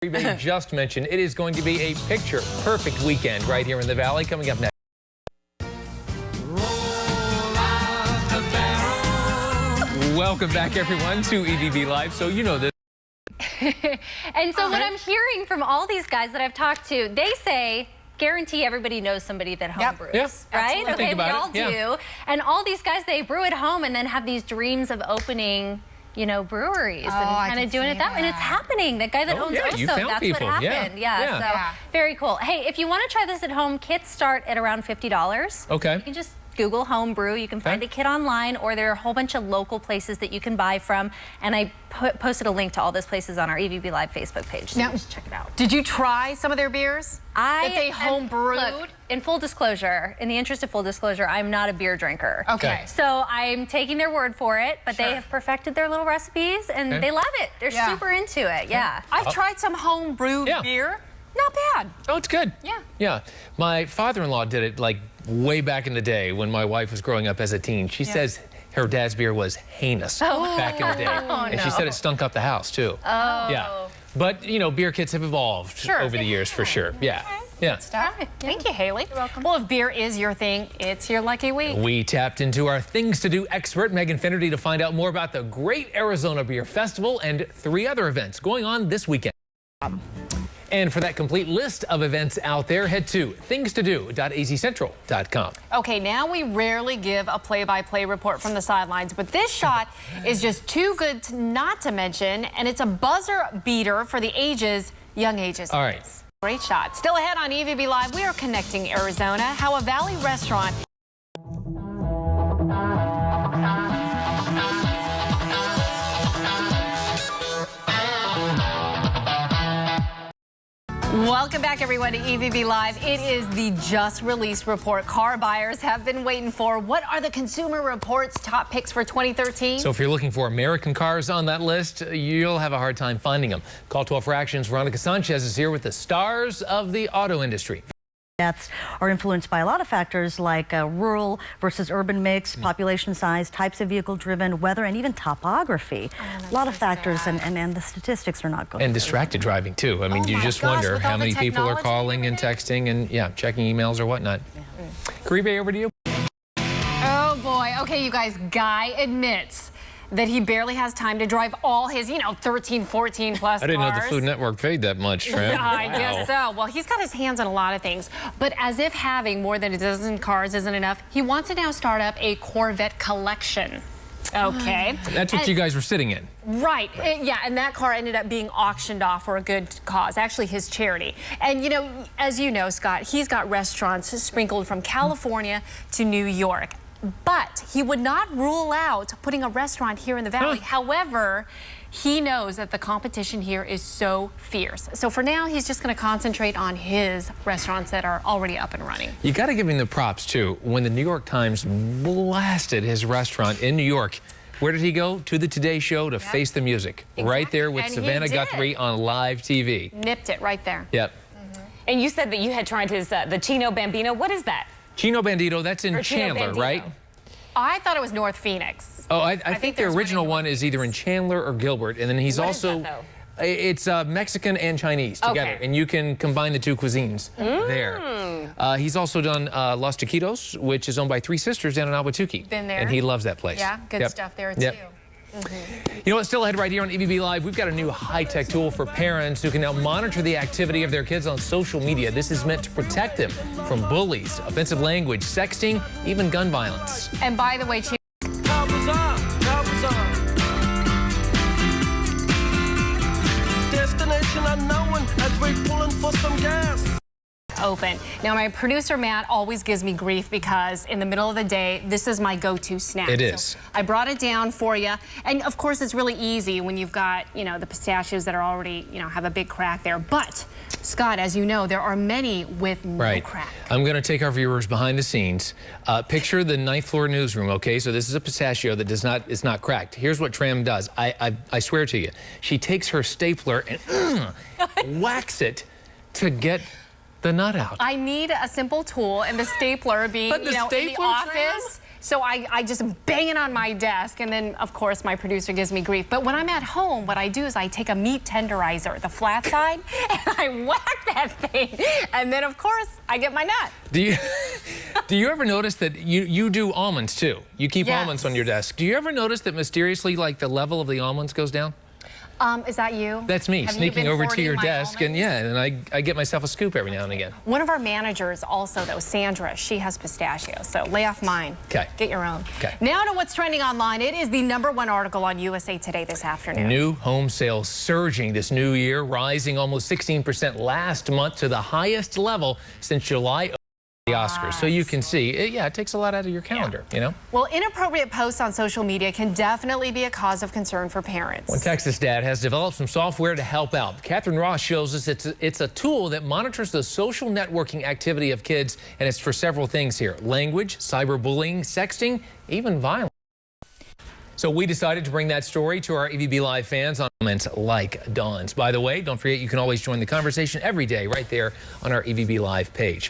EVB just mentioned, it is going to be a picture-perfect weekend right here in the Valley. Coming up next. Welcome back, everyone, to EVB Live. So you know this. And so what I'm hearing from all these guys that I've talked to, they say, guarantee everybody knows somebody that home brews, right? Absolutely. Okay, we all do. And all these guys, they brew at home and then have these dreams of opening, you know, breweries and kind of doing it that way. And it's happening. That guy that owns Oso, that's what happened. So very cool. Hey, if you want to try this at home, kits start at around $50. Okay. You can just Google home brew. You can find a kit online, or there are a whole bunch of local places that you can buy from. And I posted a link to all those places on our EVB Live Facebook page. So just check it out. Did you try some of their beers that they home brewed? Look, in full disclosure, in the interest of full disclosure, I'm not a beer drinker. Okay. So I'm taking their word for it, but they have perfected their little recipes and they love it. They're super into it. I've tried some home brewed beer. Not bad. Oh, it's good. Yeah. My father-in-law did it like way back in the day when my wife was growing up as a teen. She says her dad's beer was heinous back in the day. And she said it stunk up the house, too. But, you know, beer kits have evolved over the years for sure. Good stuff. Thank you, Haley. You're welcome. Well, if beer is your thing, it's your lucky week. We tapped into our Things to Do expert, Megan Finnerty, to find out more about the Great Arizona Beer Festival and 3 other events going on this weekend. And for that complete list of events out there, head to thingstodo.azcentral.com. Okay, now we rarely give a play-by-play report from the sidelines, but this shot is just too good not to mention, and it's a buzzer beater for the young ages. All right. Great shot. Still ahead on EVB Live, we are connecting Arizona, how a Valley restaurant Welcome back, everyone, to EVB Live. It is the just released report car buyers have been waiting for. What are the Consumer Report's top picks for 2013? So if you're looking for American cars on that list, you'll have a hard time finding them. Call 12 for Action's Veronica Sanchez is here with the stars of the auto industry. Deaths are influenced by a lot of factors like rural versus urban mix, population size, types of vehicle driven, weather, and even topography. A lot of factors, and the statistics are not good. And distracted driving, too. I mean, you just wonder how many people are calling and texting and, checking emails or whatnot. Caribe, over to you. Oh, boy. Okay, you guys, Guy admits that he barely has time to drive all his, 13, 14 plus I didn't cars. know the Food Network paid that much, Tram. Yeah, I guess so. Well, he's got his hands on a lot of things. But as if having more than a dozen cars isn't enough, he wants to now start up a Corvette collection. Okay. That's what you guys were sitting in. Right. Yeah, and that car ended up being auctioned off for a good cause, actually his charity. And, as you know, Scott, he's got restaurants sprinkled from California to New York. But he would not rule out putting a restaurant here in the Valley. However, he knows that the competition here is so fierce. So for now, he's just going to concentrate on his restaurants that are already up and running. You got to give him the props, too. When the New York Times blasted his restaurant in New York, where did he go? To the Today Show to face the music. Right there with Savannah Guthrie on live TV. Nipped it right there. Yep. And you said that you had tried his the Chino Bambino. What is that? Chino Bandito, that's in Chandler, right? I thought it was North Phoenix. Oh, I think the original one is either in Chandler or Gilbert, and then he's also... It's Mexican and Chinese together, and you can combine the 2 cuisines there. He's also done Los Taquitos, which is owned by 3 sisters down in Albuquerque. Been there. And he loves that place. Yeah, good stuff there, too. You know what's still ahead right here on EVB Live? We've got a new high-tech tool for parents who can now monitor the activity of their kids on social media. This is meant to protect them from bullies, offensive language, sexting, even gun violence. And by the way, Destination unknown as we're pulling for some gas. Open. Now, my producer, Matt, always gives me grief because in the middle of the day, this is my go-to snack. It is. So I brought it down for you. And, of course, it's really easy when you've got, the pistachios that are already, have a big crack there. But, Scott, as you know, there are many with no crack. I'm going to take our viewers behind the scenes. Picture the 9th floor newsroom, okay? So this is a pistachio that is not cracked. Here's what Tram does. I swear to you. She takes her stapler and whacks it to get the nut out. I need a simple tool, and the stapler being, in the office. So I just bang it on my desk, and then, of course, my producer gives me grief. But when I'm at home, what I do is I take a meat tenderizer, the flat side, and I whack that thing. And then, of course, I get my nut. Do you ever notice that you do almonds, too? You keep almonds on your desk. Do you ever notice that mysteriously, like, the level of the almonds goes down? Is that you? That's me, sneaking over to your desk, and I get myself a scoop every now and again. One of our managers also, though, Sandra, she has pistachios, so lay off mine. Okay. Get your own. Okay. Now to what's trending online. It is the #1 article on USA Today this afternoon. New home sales surging this new year, rising almost 16% last month to the highest level since July. The Oscars. So you can see, it takes a lot out of your calendar, you know? Well, inappropriate posts on social media can definitely be a cause of concern for parents. One Texas dad has developed some software to help out. Catherine Ross shows us it's a tool that monitors the social networking activity of kids, and it's for several things here: language, cyberbullying, sexting, even violence. So we decided to bring that story to our EVB Live fans on comments like Dawn's. By the way, don't forget you can always join the conversation every day right there on our EVB Live page.